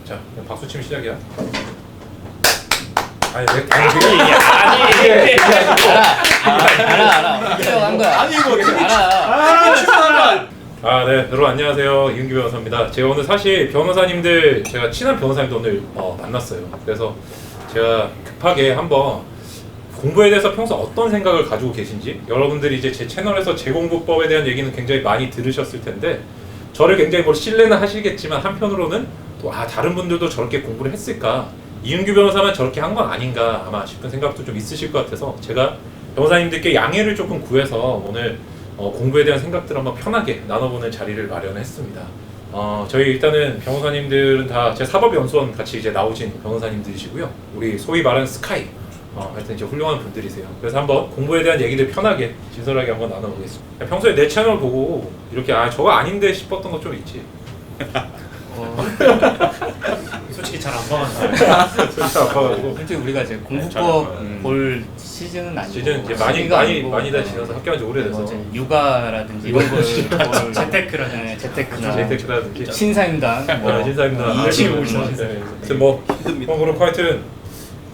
자, 그냥 박수 치면 시작이야. 아니, 알아. 필요한 거야. 아니 이거 어떻게 알아. 네, 여러분 안녕하세요. 이은규 변호사입니다. 제가 오늘 사실 변호사님들, 제가 친한 변호사님도 오늘 만났어요. 그래서 제가 급하게 한번 공부에 대해서 평소 어떤 생각을 가지고 계신지, 여러분들이 이제 제 채널에서 재공부법에 대한 얘기는 굉장히 많이 들으셨을 텐데 저를 굉장히 신뢰는 하시겠지만 한편으로는 또 다른 분들도 저렇게 공부를 했을까, 이은규 변호사만 저렇게 한 건 아닌가 아마 싶은 생각도 좀 있으실 것 같아서 제가 변호사님들께 양해를 조금 구해서 오늘 공부에 대한 생각들을 한번 편하게 나눠보는 자리를 마련했습니다. 저희 일단은 변호사님들은 다 제 사법연수원 같이 이제 나오신 변호사님들이시고요. 우리 소위 말하는 스카이, 하여튼 이제 훌륭한 분들이세요. 그래서 한번 공부에 대한 얘기들 편하게 진솔하게 한번 나눠보겠습니다. 평소에 내 채널 보고 이렇게 저거 아닌데 싶었던 거 좀 있지? 솔직히 잘 안 봐가지고 솔직히 아파가지고 솔직히 우리가 이제 공부법 볼 시즌은 아니고 시즌 이제 많이 다 지나서 학교한 지 오래돼서 이제 육아라든지 이런 걸 재테크라든지 재테크라든지 신사임당 신사임당 이치고 있어. 그렇고 하여튼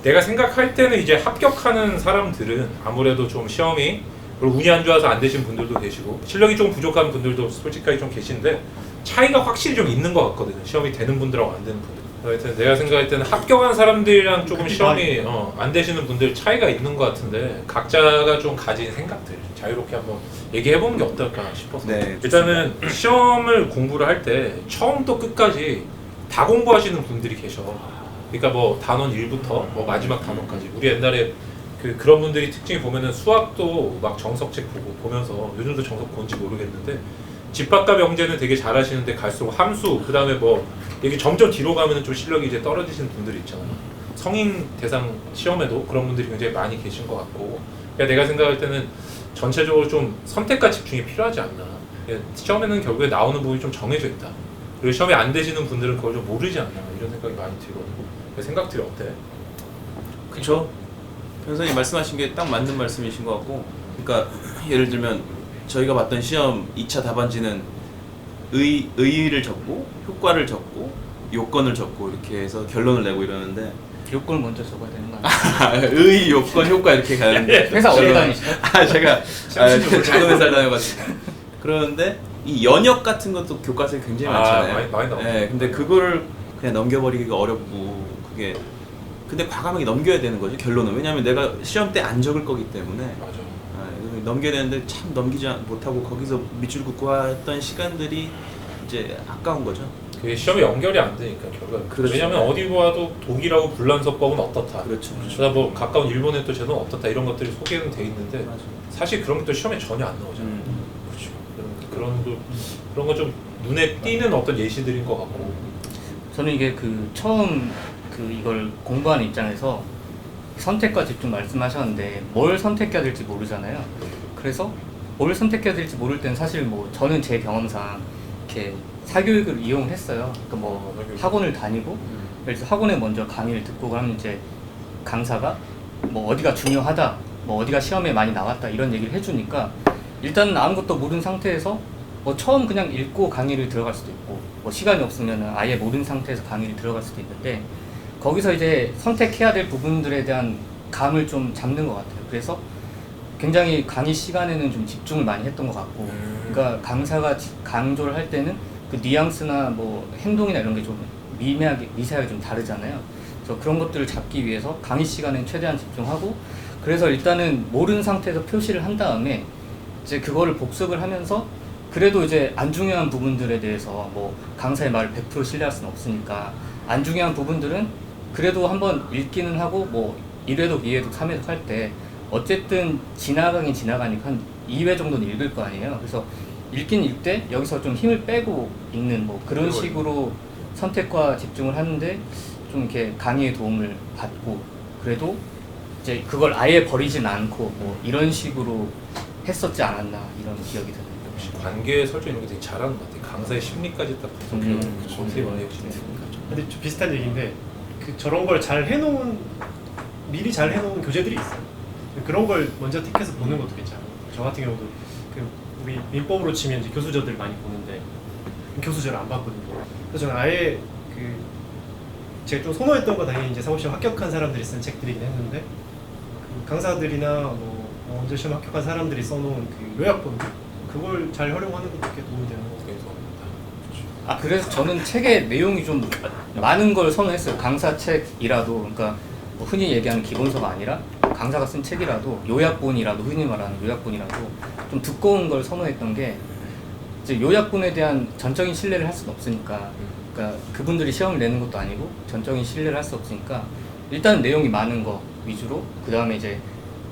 내가 생각할 때는 이제 합격하는 사람들은 아무래도 좀 시험이 운이 안 좋아서 안 되신 분들도 계시고 실력이 좀 부족한 분들도 솔직하게 좀 계신데 차이가 확실히 좀 있는 것 같거든요. 시험이 되는 분들하고 안 되는 분들. 하여튼 내가 생각할 때는 합격한 사람들이랑 조금 시험이 안 되시는 분들 차이가 있는 것 같은데 각자가 좀 가진 생각들 자유롭게 한번 얘기해보는 게 어떨까 싶어서. 네, 일단은 시험을 공부를 할 때 처음부터 끝까지 다 공부하시는 분들이 계셔. 그러니까 단원 1부터 마지막 단원까지. 우리 옛날에 그런 분들이 특징이 보면은 수학도 막 정석책 보면서 요즘도 정석 뭔지 모르겠는데 집합과 명제는 되게 잘하시는데 갈수록 함수, 그 다음에 이게 점점 뒤로 가면은 좀 실력이 이제 떨어지시는 분들이 있잖아요. 성인 대상 시험에도 그런 분들이 굉장히 많이 계신 것 같고, 그러니까 내가 생각할 때는 전체적으로 좀 선택과 집중이 필요하지 않나. 시험에는 결국에 나오는 부분이 좀 정해져 있다. 그리고 시험이 안 되시는 분들은 그걸 좀 모르지 않나 이런 생각이 많이 들거든요. 생각들이 어때? 그쵸. 변호사님 말씀하신 게 딱 맞는 말씀이신 것 같고, 그러니까 예를 들면 저희가 봤던 시험 2차 답안지는 의의를 적고 효과를 적고 요건을 적고 이렇게 해서 결론을 내고 이러는데 요건을 먼저 적어야 되는 거 아니야? 의의, 요건, 효과 이렇게 가는데 회사 어디 다니시죠? 제가 작은 회사를 다녀가지고 그러는데 이 연역 같은 것도 교과서에 굉장히 많잖아요. 많이 나오죠. 네, 근데 그걸 그냥 넘겨버리기가 어렵고 그게 근데 과감하게 넘겨야 되는 거죠 결론은. 왜냐하면 내가 시험 때 안 적을 거기 때문에 맞아. 넘겨야 되는데 참 넘기지 못하고 거기서 밑줄 긋고 했던 시간들이 이제 아까운 거죠. 그게 시험에 연결이 안 되니까 결과는. 그렇죠. 왜냐면 어디 보아도 독일하고 불란서법은 어떻다. 그렇죠. 그러다 가까운 일본의 또 제도는 어떻다 이런 것들이 소개는 돼 있는데 맞아. 사실 그런 게 또 시험에 전혀 안 나오잖아. 그렇죠. 그런 거 좀 눈에 띄는 어떤 예시들인 것 같고. 저는 이게 처음 이걸 공부하는 입장에서 선택과 집중 말씀하셨는데 뭘 선택해야 될지 모르잖아요. 그래서 뭘 선택해야 될지 모를 때는 사실 저는 제 경험상 이렇게 사교육을 이용을 했어요. 그러니까 학원을 다니고 그래서 학원에 먼저 강의를 듣고 그러면 이제 강사가 어디가 중요하다, 어디가 시험에 많이 나왔다 이런 얘기를 해주니까 일단은 아무것도 모르는 상태에서 처음 그냥 읽고 강의를 들어갈 수도 있고 시간이 없으면 아예 모르는 상태에서 강의를 들어갈 수도 있는데 거기서 이제 선택해야 될 부분들에 대한 감을 좀 잡는 것 같아요. 그래서 굉장히 강의 시간에는 좀 집중을 많이 했던 것 같고, 그러니까 강사가 강조를 할 때는 그 뉘앙스나 행동이나 이런 게 좀 미세하게 좀 다르잖아요. 그래서 그런 것들을 잡기 위해서 강의 시간에는 최대한 집중하고, 그래서 일단은 모르는 상태에서 표시를 한 다음에 이제 그거를 복습을 하면서 그래도 이제 안 중요한 부분들에 대해서 강사의 말을 100% 신뢰할 수는 없으니까 안 중요한 부분들은 그래도 한번 읽기는 하고 1회독, 2회독, 3회독 할 때 어쨌든 지나가니까 한 2회 정도는 읽을 거 아니에요. 그래서 읽긴 읽되 여기서 좀 힘을 빼고 읽는 그런 식으로 선택과 집중을 하는데 좀 이렇게 강의의 도움을 받고 그래도 이제 그걸 아예 버리진 않고 이런 식으로 했었지 않았나 이런 기억이 드네요. 역시 관계 설정 이런 게 되게 잘하는 것 같아. 강사의 심리까지 딱 분석해요. 되게 많이 역시. 근데 좀 비슷한 얘기인데 저런 걸 미리 잘 해놓은 교재들이 있어요. 그런 걸 먼저 택해서 보는 것도 괜찮아요. 저 같은 경우도 우리 민법으로 치면 이제 교수저들 많이 보는데 교수저를 안 봤거든요. 그래서 저는 아예 제가 좀 선호했던 건 당연히 이제 사무시험 합격한 사람들이 쓴 책들이긴 했는데 그 강사들이나 뭐 언제 시험 합격한 사람들이 써놓은 그 요약본들 그걸 잘 활용하는 것도 꽤 도움이 되는 것 같아요. 아 그래서 저는 책의 내용이 좀 많은 걸 선호했어요. 강사 책이라도 그러니까 뭐 흔히 얘기하는 기본서가 아니라 강사가 쓴 책이라도 요약본이라도 흔히 말하는 요약본이라도 좀 두꺼운 걸 선호했던 게 이제 요약본에 대한 전적인 신뢰를 할 수는 없으니까 그러니까 그분들이 시험을 내는 것도 아니고 전적인 신뢰를 할 수 없으니까 일단 내용이 많은 거 위주로 그 다음에 이제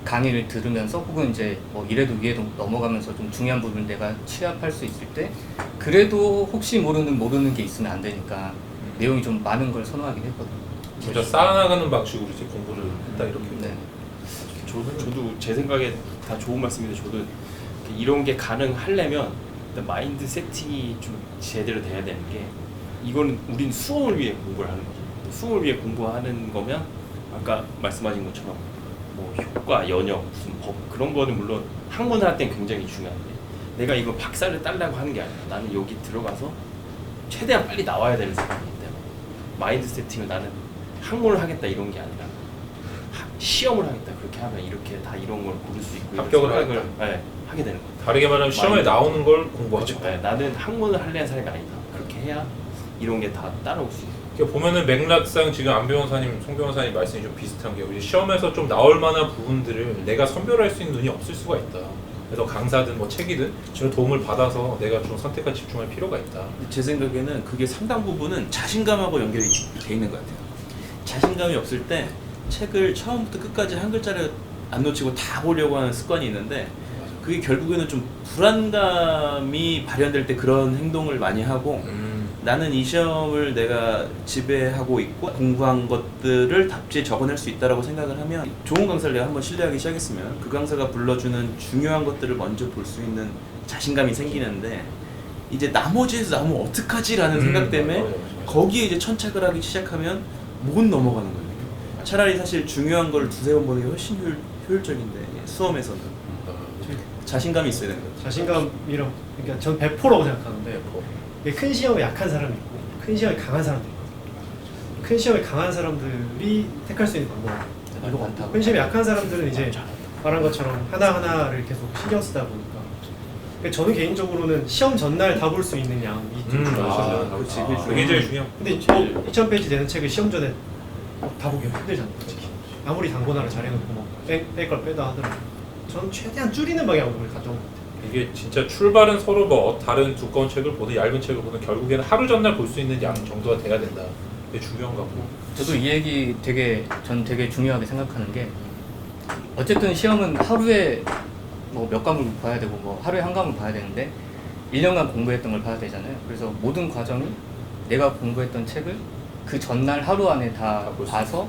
강의를 들으면서 혹은 이제 뭐 이래도 위에도 넘어가면서 좀 중요한 부분 내가 취합할 수 있을 때 그래도 혹시 모르는 게 있으면 안 되니까 내용이 좀 많은 걸 선호하긴 했거든요. 진짜 쌓아나가는 방식으로 이제 공부를 했다 이렇게. 네. 저도 제 생각에 다 좋은 말씀인데 저도 이런 게 가능하려면 일단 마인드 세팅이 좀 제대로 돼야 되는 게 이거는 우린 수험을 위해 공부를 하는 거죠. 수험을 위해 공부하는 거면 아까 말씀하신 것처럼 뭐 효과, 연역, 무슨 법 그런 거는 물론 학문을 할 땐 굉장히 중요한데 내가 이거 박사를 따려고 하는 게 아니라 나는 여기 들어가서 최대한 빨리 나와야 되는 사람이기 때문에 마인드 세팅을 나는 학문을 하겠다 이런 게 아니라 시험을 하겠다 그렇게 하면 이렇게 다 이런 걸 고를 수 있고 합격을 이런 생각을, 하겠다. 네, 하게 되는 거예요. 다르게 말하면 시험에 마인드. 나오는 걸 공부하죠. 그렇죠. 네, 나는 학문을 하려는 사람이 아니다. 그렇게 해야 이런 게 다 따라올 수 있어요. 그러니까 보면은 맥락상 지금 안 변호사님, 송 변호사님 말씀이 좀 비슷한 게 우리 시험에서 좀 나올 만한 부분들을 내가 선별할 수 있는 눈이 없을 수가 있다. 그래서 강사든 뭐 책이든 좀 도움을 받아서 내가 좀 선택과 집중할 필요가 있다. 제 생각에는 그게 상당 부분은 자신감하고 연결이 돼 있는 것 같아요. 자신감이 없을 때 책을 처음부터 끝까지 한 글자를 안 놓치고 다 보려고 하는 습관이 있는데 그게 결국에는 좀 불안감이 발현될 때 그런 행동을 많이 하고 나는 이 시험을 내가 지배하고 있고 공부한 것들을 답지에 적어낼 수 있다고 생각을 하면 좋은 강사를 내가 한번 신뢰하기 시작했으면 그 강사가 불러주는 중요한 것들을 먼저 볼 수 있는 자신감이 생기는데 이제 나머지에서 나오면 어떡하지? 라는 생각 때문에 맞아요. 거기에 이제 천착을 하기 시작하면 못 넘어가는 거예요. 차라리 사실 중요한 걸 두세 번 보는 게 훨씬 효율적인데 수험에서는 자신감이 있어야 되는 거죠. 자신감이랑 그러니까 전 배포라고 생각하는데 이게 큰 시험에 약한 사람이 있고 큰 시험에 강한 사람들이 있거든요. 큰 시험에 강한 사람들이 택할 수 있는 방법은 이거 같고 큰 시험에 약한 사람들은 이제 말한 것처럼 하나하나를 계속 신경 쓰다 보니까 그러니까 저는 개인적으로는 시험 전날 다 볼 수 있는 양이 좀 중요하거든요. 그렇지. 그게 제일 중요한. 근데 2000페이지 되는 책을 시험 전에 다 보기 힘들잖아요. 솔직히. 아무리 단권화를 잘해놓고 뭐 뺄 걸 빼다 하더라도 저는 최대한 줄이는 방향으로 갔던 것 같아요. 이게 진짜 출발은 서로 뭐 다른 두꺼운 책을 보든 얇은 책을 보든 결국에는 하루 전날 볼 수 있는 양 정도가 돼야 된다. 그게 중요한 것 같고. 저도 이 얘기 전 되게 중요하게 생각하는 게 어쨌든 시험은 하루에 뭐 몇 과목을 봐야 되고 뭐 하루에 한 과목을 봐야 되는데 1년간 공부했던 걸 봐야 되잖아요. 그래서 모든 과정이 내가 공부했던 책을 그 전날 하루 안에 다 봐서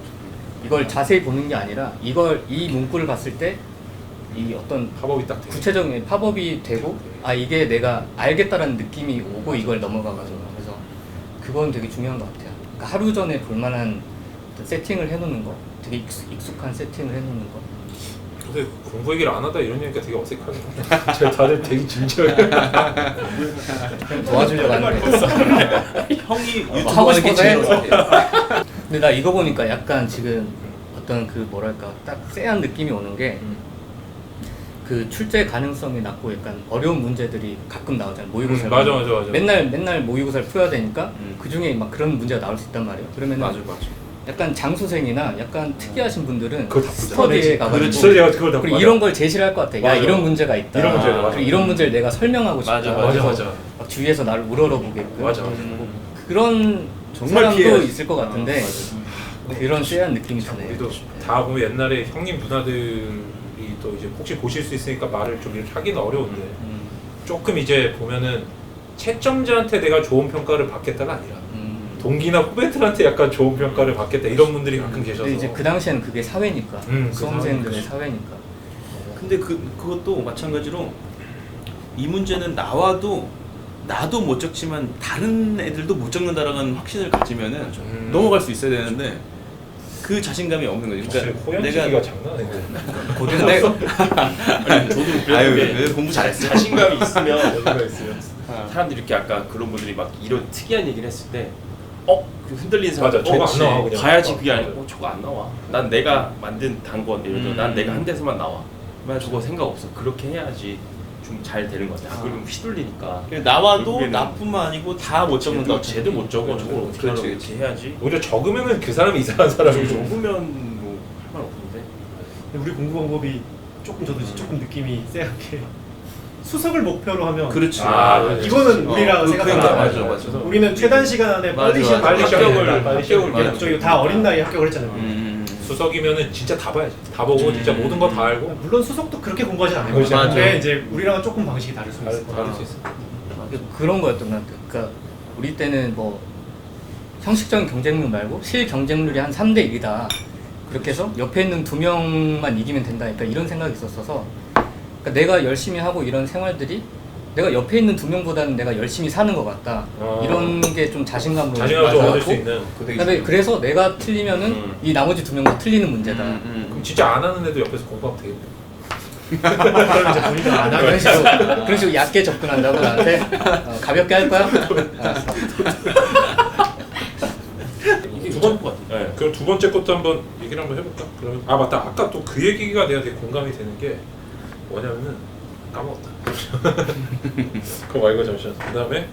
이걸 자세히 보는 게 아니라 이 문구를 봤을 때 이 어떤 팝업이 딱 되게. 구체적인 팝업이 되고 아 이게 내가 알겠다라는 느낌이 오고 이걸 넘어가가지고 그래서 그건 되게 중요한 것 같아요. 그러니까 하루 전에 볼만한 세팅을 해놓는 거, 되게 익숙한 세팅을 해놓는 거. 근데 공부 얘기를 안 하다 이런 얘기가 되게 어색하네. 제가 다들 되게 진지하게. 도와주려고 하는 거. 형이 유튜브 하고 하는 게 싶어서 제일 해. 어색해요. 근데 나 이거 보니까 약간 지금 어떤 그 뭐랄까 딱 쎄한 느낌이 오는 게 그 출제 가능성이 낮고 약간 어려운 문제들이 가끔 나오잖아요. 모의고사. 맞아. 맨날 모의고사를 풀어야 되니까 그 중에 막 그런 문제가 나올 수 있단 말이에요. 그러면 맞아. 약간 장수생이나 약간 특이하신 분들은 그걸 다 보자. 스터디에 가가지고 그렇지, 내가 그걸 다 그리고 맞아. 이런 걸 제시를 할 것 같아. 야 맞아. 이런 문제가 있다. 이런 문제가 맞아. 그리고 이런 문제를 내가 설명하고 싶다. 맞아. 그래서 막 주위에서 나를 우러러보게끔. 맞아. 그런 정말 사람도 피해야지. 있을 것 같은데 그런 쎄한 느낌이 드네요. 우리도 다 보면 옛날에 형님 누나들이 또 이제 혹시 보실 수 있으니까 말을 좀 이렇게 하기는 어려운데 조금 이제 보면은 채점자한테 내가 좋은 평가를 받겠다가 아니라 동기나 후배들한테 약간 좋은 평가를 받겠다 이런 분들이 가끔 계셔서. 근데 이제 그 당시에는 그게 사회니까 그 수험생들의 사회니까. 사회니까. 근데 그것도 마찬가지로 이 문제는 나도 못 적지만 다른 애들도 못 적는다라는 확신을 가지면은 넘어갈 수 있어야 되는데 그 자신감이 없는 거지. 사실 호연지기가 장난 아니고. 아니, 저도 그랬는 게 왜 공부 잘했어? 자신감이 있으면 여기가 있어요. 사람들이 이렇게 아까 그런 분들이 막 이런 특이한 얘기를 했을 때 그 흔들리는 사람 맞아, 저거 안 나와, 그냥. 봐야지 그게 아니고 저거 안 나와. 난 내가 만든 단건 예를 들어 난 내가 한 데서만 나와. 저거 생각 없어. 그렇게 해야지 좀 잘 되는 것 같아. 그러면 휘둘리니까. 나와도 결국에는 나뿐만 아니고 다 못 적는다. 쟤도 못 적어. 저걸 어떻게 그렇지, 하라고 그렇지. 이렇게 해야지. 오히려 적으면은 그 사람이 이상한 사람이고. 적으면 뭐 할 말 없는데. 근데 우리 공부 방법이 조금 저도 조금 느낌이 쎄하게 수석을 목표로 하면 그렇지. 이거는 우리랑 생각하는 그러니까, 거야. 맞아. 우리는 최단 시간 안에 맞아, 빨리 시험 맞아. 빨리 시험을 빨리 시험을 맞아. 저희 다 어린 나이에 합격을 했잖아요. 수석이면은 진짜 다 봐야지. 다 보고 진짜 모든 거 다 알고. 물론 수석도 그렇게 공부하진 않아요. 그렇지. 근데 맞아. 이제 우리랑은 조금 방식이 다를 수 있어요. 다를 수 있어. 그런 거였던 것 같아요. 그러니까 우리 때는 뭐 형식적인 경쟁률 말고 실 경쟁률이 한 3대 1이다. 그렇게 해서 옆에 있는 2명만 이기면 된다니까 이런 생각이 있었어서 그러니까 내가 열심히 하고 이런 생활들이 내가 옆에 있는 2명보다는 내가 열심히 사는 것 같다. 이런 게 좀 자신감으로 자신감을 좀 얻을 와닿았고, 수 있는. 그다음에 그래서 내가 틀리면은 이 나머지 2명도 틀리는 문제다. 그럼 진짜 안 하는 애도 옆에서 공부하면 되겠네. 그럼 이제 본인은 안 하게 그런 식으로 얕게 접근한다고 나한테 가볍게 할 거야? 알았어. 이게 두 번- 것 같아. 네, 그럼 두 번째 것도 한번 얘기를 한번 해볼까? 그러면 맞다. 아까 또 그 얘기가 내가 되게 공감이 되는 게 뭐냐면은 까먹었다. 그거 말고 잠시만. 그다음에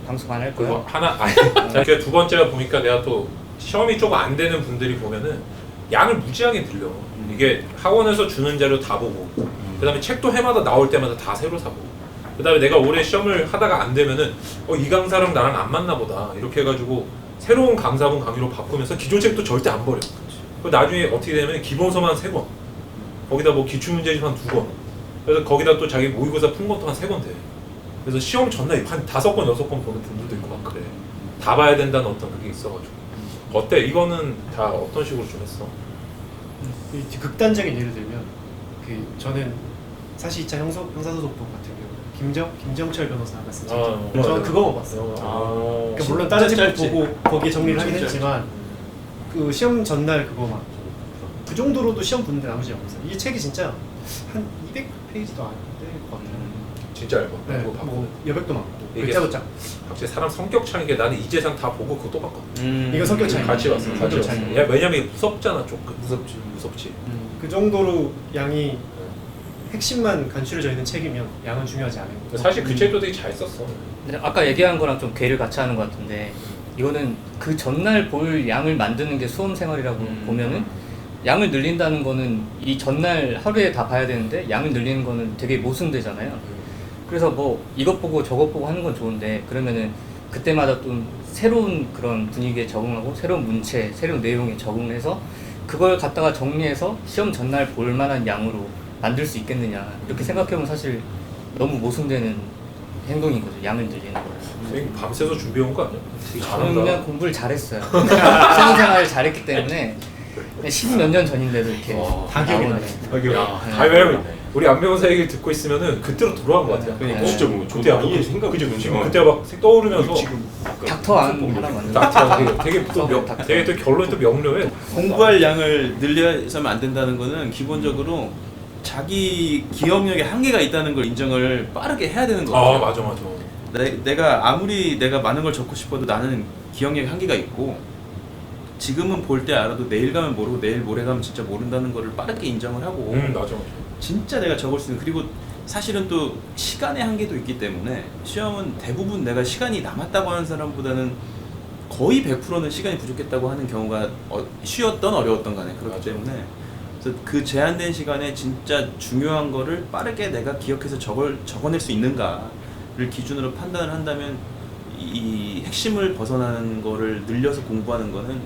방송 안 할 그거 거야? 하나 자, 두 번째가 보니까 내가 또 시험이 조금 안 되는 분들이 보면은 양을 무지하게 늘려. 이게 학원에서 주는 자료 다 보고 그다음에 책도 해마다 나올 때마다 다 새로 사고 그다음에 내가 올해 시험을 하다가 안 되면은 이 강사랑 나랑 안 맞나 보다 이렇게 해가지고 새로운 강사분 강의로 바꾸면서 기존 책도 절대 안 버려. 그 나중에 어떻게 되냐면 기본서만 3권 거기다 뭐 기출문제집 한 2권 그래서 거기다 또 자기 모의고사 푼 것도 한 3권 돼. 그래서 시험 전날 한 5권 6권 보는 분들도 있고 막 그래. 다 봐야 된다는 어떤 그게 있어가지고 어때? 이거는 다 어떤 식으로 좀 했어? 이 극단적인 예를 들면 저는 사실 2차 형사소송법 같은 경우 김정철 변호사가 쓴 책. 저는 그거만 봤어요. 그러니까 물론 다른 책 보고 거기에 정리를 하긴 했지만 그 시험 전날 그거만 그 정도로도 시험 보는데 나머지 없어요. 이 책이 진짜 한 200페이지도 안 될 것 같아요. 진짜 얇아. 네, 그거 봤거든. 뭐 여백도 많고 이게 글자도 작고. 확실히 사람 성격 차이인 게 나는 이재상 다 보고 그것도 봤거든. 이거 성격 차이. 같이 봤어. 같이 성격 봤어. 차이. 야, 왜냐면 이게 무섭잖아 조금. 무섭지. 그 정도로 양이 핵심만 간추려져 있는 책이면 양은 중요하지 않은 거. 사실 그 책도 되게 잘 썼어. 근데 아까 얘기한 거랑 좀 궤를 같이 하는 것 같은데 이거는 그 전날 볼 양을 만드는 게 수험 생활이라고 보면은 양을 늘린다는 거는 이 전날 하루에 다 봐야 되는데 양을 늘리는 거는 되게 모순되잖아요. 그래서 뭐 이것 보고 저것 보고 하는 건 좋은데 그러면은 그때마다 좀 새로운 그런 분위기에 적응하고 새로운 문체, 새로운 내용에 적응해서 그걸 갖다가 정리해서 시험 전날 볼 만한 양으로 만들 수 있겠느냐 이렇게 생각해보면 사실 너무 모순되는 행동인 거죠. 양을 늘리는 거. 선생님 밤새서 준비해 온 거 아니야? 되게 저는 그냥 잘한다. 공부를 잘했어요. 시험 생활을 잘했기 때문에 10몇 년 전인데도 이렇게 다 기억이 나오네. 나네. 아, 왜냐면 우리 안 변호사 얘기를 듣고 있으면은 그때로 돌아간 것 같아요. 그러니까. 진짜 뭐 그때 아마 이해 생각 그죠? 지금 그때 막 떠오르면서 닥터 안 하나 맞는 되게 되게 또 결론이 또 명료해. 공부할 양을 늘려서는 안 된다는 거는 기본적으로 자기 기억력에 한계가 있다는 걸 인정을 빠르게 해야 되는 거예요. 맞아. 내가 아무리 내가 많은 걸 적고 싶어도 나는 기억력에 한계가 있고 지금은 볼 때 알아도 내일 가면 모르고 내일 모레 가면 진짜 모른다는 거를 빠르게 인정을 하고 맞아. 진짜 내가 적을 수 있는 그리고 사실은 또 시간의 한계도 있기 때문에 시험은 대부분 내가 시간이 남았다고 하는 사람보다는 거의 100%는 시간이 부족했다고 하는 경우가 쉬웠던 어려웠던 간에 그렇기 맞아. 때문에 그래서 그 제한된 시간에 진짜 중요한 거를 빠르게 내가 기억해서 적어낼 수 있는가를 기준으로 판단을 한다면 이 핵심을 벗어나는 거를 늘려서 공부하는 거는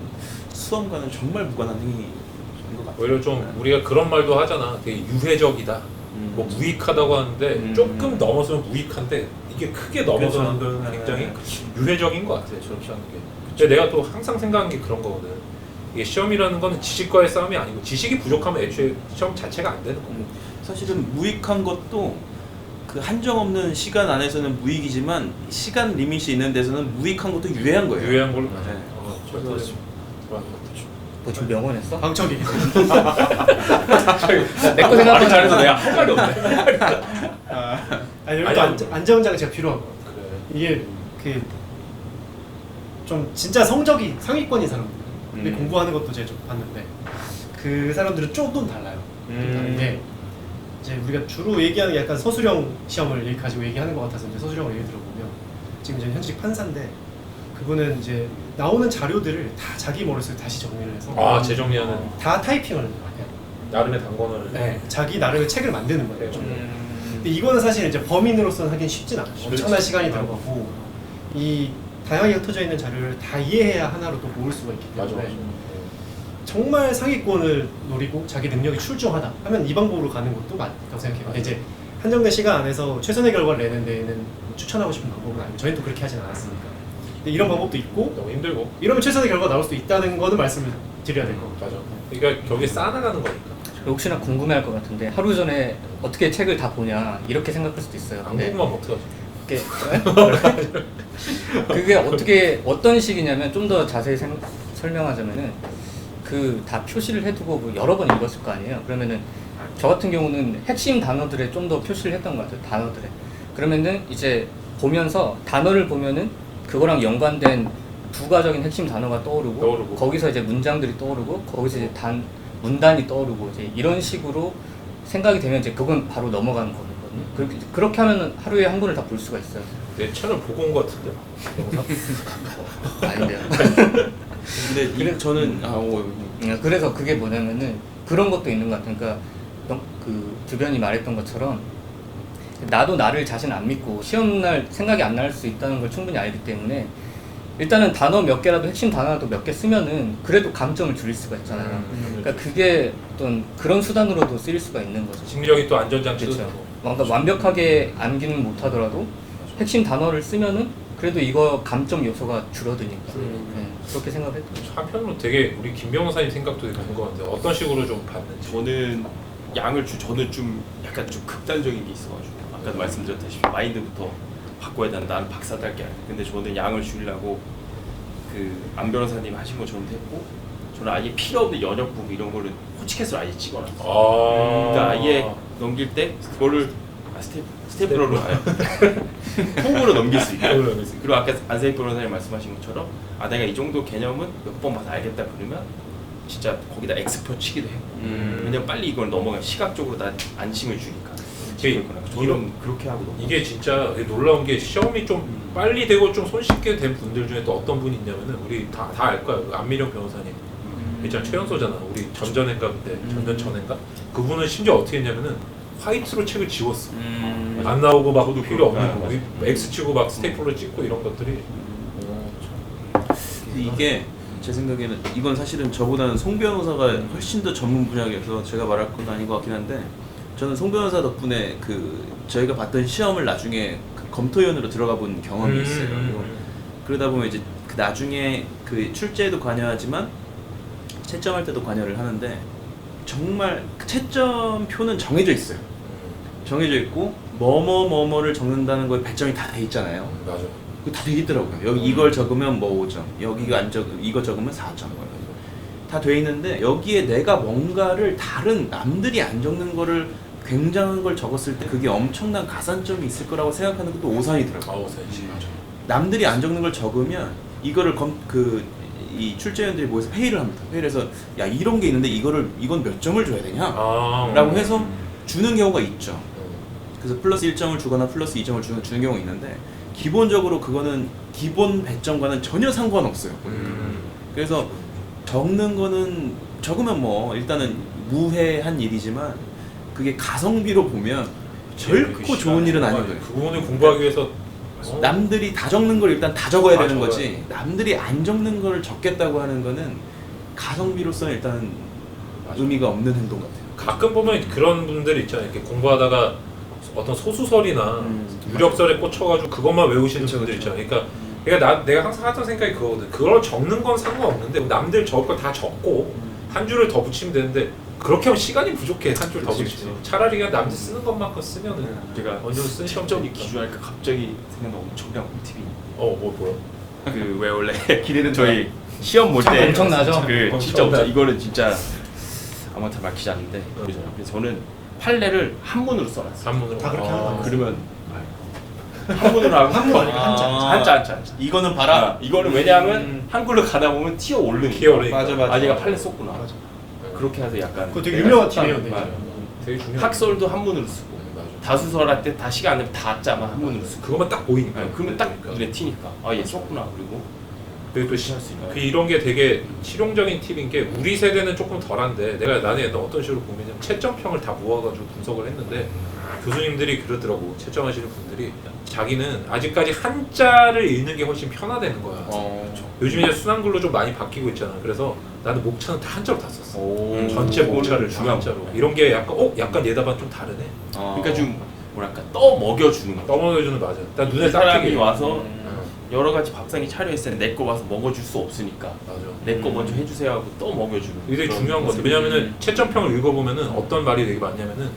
수험과는 정말 무관한 행위인 것 같아요. 오히려 좀 우리가 그런 말도 하잖아. 되게 유해적이다. 뭐 무익하다고 하는데 조금 넘어서면 무익한데 이게 크게 넘어서는 그렇죠. 건 굉장히 네. 유해적인 것 같아. 저렇게 하는 게. 근데 내가 또 항상 생각한 게 그런 거거든. 이게 시험이라는 거는 지식과의 싸움이 아니고 지식이 부족하면 애초에 시험 자체가 안 되는 거고. 사실은 무익한 것도 그 한정 없는 시간 안에서는 무익이지만 시간 리밋이 있는 데서는 무익한 것도 유해한 거예요. 유해한 걸로. 네. 그래서 뭐 지금 명언했어? 방청객. 내거 생각하면 잘해서 내가 할 말이 없네. 아니 여기 또 안전장치가 필요한 거. 그래. 이게 좀 진짜 성적이 상위권인 사람들 근데 음. 공부하는 것도 제가 좀 봤는데 그 사람들은 조금 달라요. 좀 다른 게 이제 우리가 주로 얘기하는 게 약간 서술형 시험을 가지고 얘기하는 것 같아서 이제 서술형을 예를 들어보면 지금 이제 현직 판사인데 그분은 이제 나오는 자료들을 다 자기 머릿속에 다시 정리를 해서 아 재정리하는 다 타이핑을 해요. 나름의 단권을. 네, 자기 나름의 책을 만드는 거예요. 좀. 음. 근데 이거는 사실 이제 범인으로서는 하긴 쉽진 않아요. 엄청난 시간이 들어가고 이 다양하게 흩어져 있는 자료를 다 이해해야 하나로 또 모을 수가 있기 때문에 맞아. 정말 상위권을 노리고 자기 능력이 출중하다 하면 이 방법으로 가는 것도 맞다고 생각해요. 근데 이제 한정된 시간 안에서 최선의 결과를 내는 데에는 추천하고 싶은 방법은 아니고 저희는 또 그렇게 하진 않았으니까. 근데 이런 방법도 있고 너무 힘들고. 이러면 최선의 결과가 나올 수 있다는 거는 말씀을 드려야 될 것 같아요. 맞아. 그러니까 거기에 쌓아나가는 거니까. 혹시나 궁금해할 것 같은데 하루 전에 어떻게 책을 다 보냐 이렇게 생각할 수도 있어요. 안 근데 궁금하면 어떡하지? 그게 어떻게 어떤 식이냐면 좀 더 자세히 설명하자면은 그 다 표시를 해두고 뭐 여러 번 읽었을 거 아니에요. 그러면은 저 같은 경우는 핵심 단어들에 좀 더 표시를 했던 것 같아요. 단어들에. 그러면은 이제 보면서 단어를 보면은 그거랑 연관된 부가적인 핵심 단어가 떠오르고 거기서 이제 문장들이 떠오르고 거기서 이제 문단이 떠오르고 이제 이런 식으로 생각이 되면 이제 그건 바로 넘어가는 거거든요. 그렇게 하면 하루에 한 권을 다 볼 수가 있어요. 내 채널 보고 온 것 같은데. 영상? 아닌데요. 근데 저는 그래서 그게 뭐냐면은 그런 것도 있는 것 같아요. 그러니까 그 주변이 말했던 것처럼 나도 나를 자신 안 믿고 시험날 생각이 안 날 수 있다는 걸 충분히 알기 때문에 일단은 단어 몇 개라도 핵심 단어라도 몇 개 쓰면은 그래도 감점을 줄일 수가 있잖아요. 그러니까 그게 어떤 그런 수단으로도 쓰일 수가 있는 거죠. 심리적인 또 안전장치도 그렇죠. 되고. 그러니까 완벽하게 암기는 못하더라도 핵심 단어를 쓰면은 그래도 이거 감점 요소가 줄어드니까 네, 그렇게 생각을 했죠. 한편으로 되게 우리 김 변호사님 생각도 되게 좋은 것 같은데 어떤 식으로 좀 봤는지. 저는 저는 좀 약간 좀 극단적인 게 있어가지고 아까도 말씀드렸다시피 마인드부터 바꿔야 된다. 나는 박사 딸게 아니야. 근데 저는 양을 줄이려고 그 안 변호사님 하신 것처럼 했고 저는 아예 필요 없는 연역 부분 이런 거를 호치켓으로 아예 찍어놨어요. 그러니까 아예 넘길 때 그거를 스테이플러로 통으로 넘길 수 있게. 그리고 아까 안세익 변호사님 말씀하신 것처럼 내가 이 정도 개념은 몇 번 봐서 알겠다 그러면 진짜 거기다 X표 치기도 해요. 왜냐면 빨리 이걸 넘어가 시각적으로 난 안심을 주니까. 저는 그렇게 하고 이게 진짜 놀라운 게 시험이 좀 빨리 되고 좀 손쉽게 된 분들 중에 또 어떤 분이 있냐면은 우리 다 알 거야. 그 안미령 변호사님. 있잖아 최연소잖아. 우리 전전회인가 그때 전전전회인가 그분은 심지어 어떻게 했냐면은 화이트로 책을 지웠어. 안 나오고 막 저도 필요 없는 그렇구나. 거. X 치고 막 스테이플러 찍고 이런 것들이. 근데 이게 제 생각에는 이건 사실은 저보다는 송 변호사가 훨씬 더 전문 분야여서 제가 말할 건 아닌 것 같긴 한데 저는 송 변호사 덕분에 그 저희가 봤던 시험을 나중에 그 검토위원으로 들어가 본 경험이 있어요. 그러다 보면 이제 그 나중에 그 출제에도 관여하지만 채점할 때도 관여를 하는데 정말 그 채점표는 정해져 있어요. 정해져 있고 뭐뭐뭐뭐를 적는다는 거에 배점이 다 돼 있잖아요. 맞아. 그 다 돼 있더라고요. 여기 이걸 적으면 뭐 5점, 여기가 안 적, 이거 적으면 4점. 다 돼 있는데 여기에 내가 뭔가를 다른 남들이 안 적는 거를 굉장한 걸 적었을 때 그게 엄청난 가산점이 있을 거라고 생각하는 것도 오산이더라고요. 오산이지. 맞아. 남들이 안 적는 걸 적으면 이거를 이 출제위원들이 모여서 회의를 합니다. 회의를 해서 야 이런 게 있는데 이건 몇 점을 줘야 되냐? 라고 해서 주는 경우가 있죠. 그래서 플러스 1점을 주거나 플러스 2점을 주는 경우가 있는데 기본적으로 그거는 기본 배점과는 전혀 상관없어요. 그래서 적는 거는 적으면 뭐 일단은 무해한 일이지만 그게 가성비로 보면 결코 좋은 일은 아닌 거예요. 그 부분을 공부하기 위해서 남들이 다 적는 걸 일단 다 적어야 되는 적어야 거지 돼. 남들이 안 적는 걸 적겠다고 하는 거는 가성비로서는 일단 의미가 없는 행동 같아요. 가끔 보면 그런 분들이 있잖아요. 이렇게 공부하다가 어떤 소수설이나 유력설에 꽂혀가지고 그것만 외우시는 그쵸, 분들 그쵸. 있잖아요. 그러니까 내가 항상 하던 생각이 그거거든. 그걸 적는 건 상관없는데 남들 적을 거 다 적고 한 줄을 더 붙이면 되는데 그렇게 하면 시간이 부족해. 한 줄 더 그치, 붙이면 그치. 차라리 그냥 남들 쓰는 것만큼 쓰면은 제가 어느 정도 쓴 시험점이 시험점이 기준하니까 갑자기 생각난 엄청난 꿀팁이 뭐야? 그 왜 원래 기대는 저희 시험 볼 때 엄청나죠? 그 진짜 엄청나. 이거는 진짜 아무한테 막히지 않는데 그러잖아요. 그래서 저는 판례를 한문으로 써놨어요. 한문으로. 다 그렇게 하는 거예요. 그러면 한문으로 하고 한문 아니고 한자. 한자. 이거는 봐라. 아, 이거는 왜냐하면 한글로 가다 보면 튀어 오르니까. 튀어 오르니까. 맞아. 아 얘가 판례 썼구나. 맞아. 그렇게 해서 약간 그거 되게 내가 유명한 썼다는 팁이에요, 말. 되게. 되게 중요해. 학설도 한문으로 쓰고 맞아. 다수설 할 때 다 시간 안 되면 다 짜만 한문으로 쓰고. 그것만 딱 보이니까. 그러면 딱 그러니까. 눈에 튀니까 아 얘 썼구나. 그리고 그리고 또 할수 있는 그 이런 게 되게 실용적인 팁인 게 우리 세대는 조금 덜한데 내가 나는 옛날 어떤 식으로 보면 채점평을 다 모아가지고 분석을 했는데 교수님들이 그러더라고. 채점하시는 분들이 자기는 아직까지 한자를 읽는 게 훨씬 편하다는 거야. 요즘 이제 순한글로 좀 많이 바뀌고 있잖아. 그래서 나는 목차는 다 한자로 다 썼어. 전체 목차를 다 중요한 한자로. 거. 이런 게 약간 약간 얘다반 좀 다르네. 그러니까 좀 뭐랄까 떠 먹여주는 거. 떠먹여주는 맞아. 나 눈에 이 딱 사람이 띄게. 와서 여러 가지 밥상이 차려있을 때 내 거 와서 먹어줄 수 없으니까 맞아. 내 거 먼저 해주세요 하고 떠 먹여주는. 이게 되게 그런 중요한 것 같아. 모습이. 왜냐면은 채점평을 읽어보면은 어떤 말이 되게 많냐면은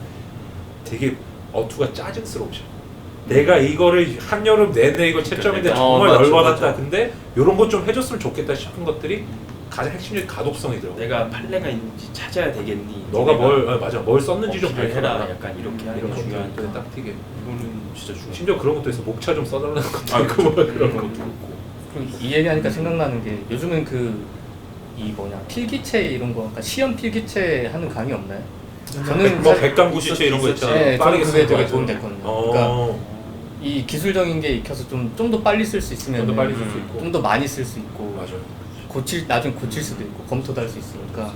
되게 어투가 짜증스러우셔. 내가 이거를 한여름 내내 이거 채점인데 정말 맞아, 열받았다. 맞아. 근데 이런 것 좀 해줬으면 좋겠다 싶은 것들이 가장 핵심적인 가독성이더라고. 내가 판례가 있는지 찾아야 되겠니? 너가 내가 뭘 썼는지 좀 잘 밝혀라. 해라. 약간 이렇게 하는 이런 게 거 중요한. 중요한 딱 튀게. 이거는 진짜 중요해. 심지어 그런 것도 있어. 목차 좀 써달라는 것도 아, 있고 뭐 그런 그런 것도 거. 있고. 그리고 이 얘기하니까 생각나는 게 요즘은 이 뭐냐 필기체 이런 거, 그러니까 시험 필기체 하는 강의 없나요? 저는 뭐 사실- 백감구시체 이런 거 있잖아. 네, 저는 빠르게 그게 쓰는 되게 거. 도움 됐거든요. 어. 이 기술적인 게 익혀서 좀 더 빨리 쓸 수 있으면 좀 더 빨리 쓸 수 있고. 좀 더 많이 쓸 수 있고 맞아. 나중에 고칠 수도 있고 검토도 할 수 있으니까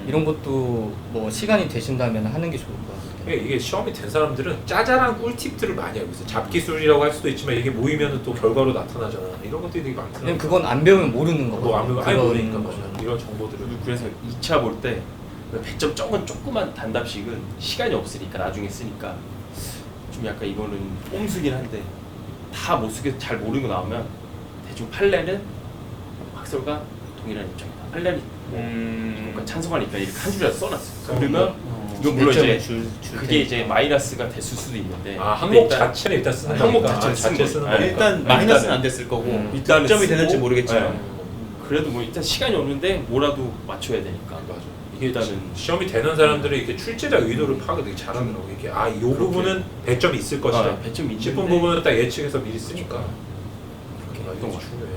이런 것도 뭐 시간이 되신다면 하는 게 좋을 것 같아요. 이게 시험이 된 사람들은 짜잘한 꿀팁들을 많이 알고 있어. 잡기술이라고 할 수도 있지만 이게 모이면 또 결과로 나타나잖아. 이런 것들이 되게 많더라고. 왜냐면 그건 안 배우면 모르는 거거든요. 뭐안 배우면 아예 그런 모르니까 거는. 맞아. 이런 정보들을. 그래서 2차 볼 때 100점 적은 조그만 단답식은 시간이 없으니까 나중에 쓰니까 좀 약간 이거는 꼼수긴 한데 다 못 쓰게 잘 모르고 나오면 대충 판례는 학설과 동일한 입장이다. 판례는 그러니까 찬성하니까 이렇게 한 줄이라도 써놨어. 그러면 이건 물론 이제 그게 이제 마이너스가 됐을 수도 있는데 아 근데 항목 일단 자체는 일단 쓰는 항목 거니까. 자체는 자체 쓰는 쓰는 거니까. 거니까. 일단 마이너스는 안 됐을 거고 일단은 점이 쓰고, 되는지 모르겠지만 네. 그래도 뭐 일단 시간이 없는데 뭐라도 맞춰야 되니까. 맞아. 이게 일단은 시험이 되는 사람들이 이렇게 출제자 의도를 파악을 되게 잘하더라고. 이게 이 부분은 100점이 있을 것이다. 100점 있는데 싶은 부분은 딱 예측해서 미리 쓰니까. 그렇게 이게 했던 것 중요해.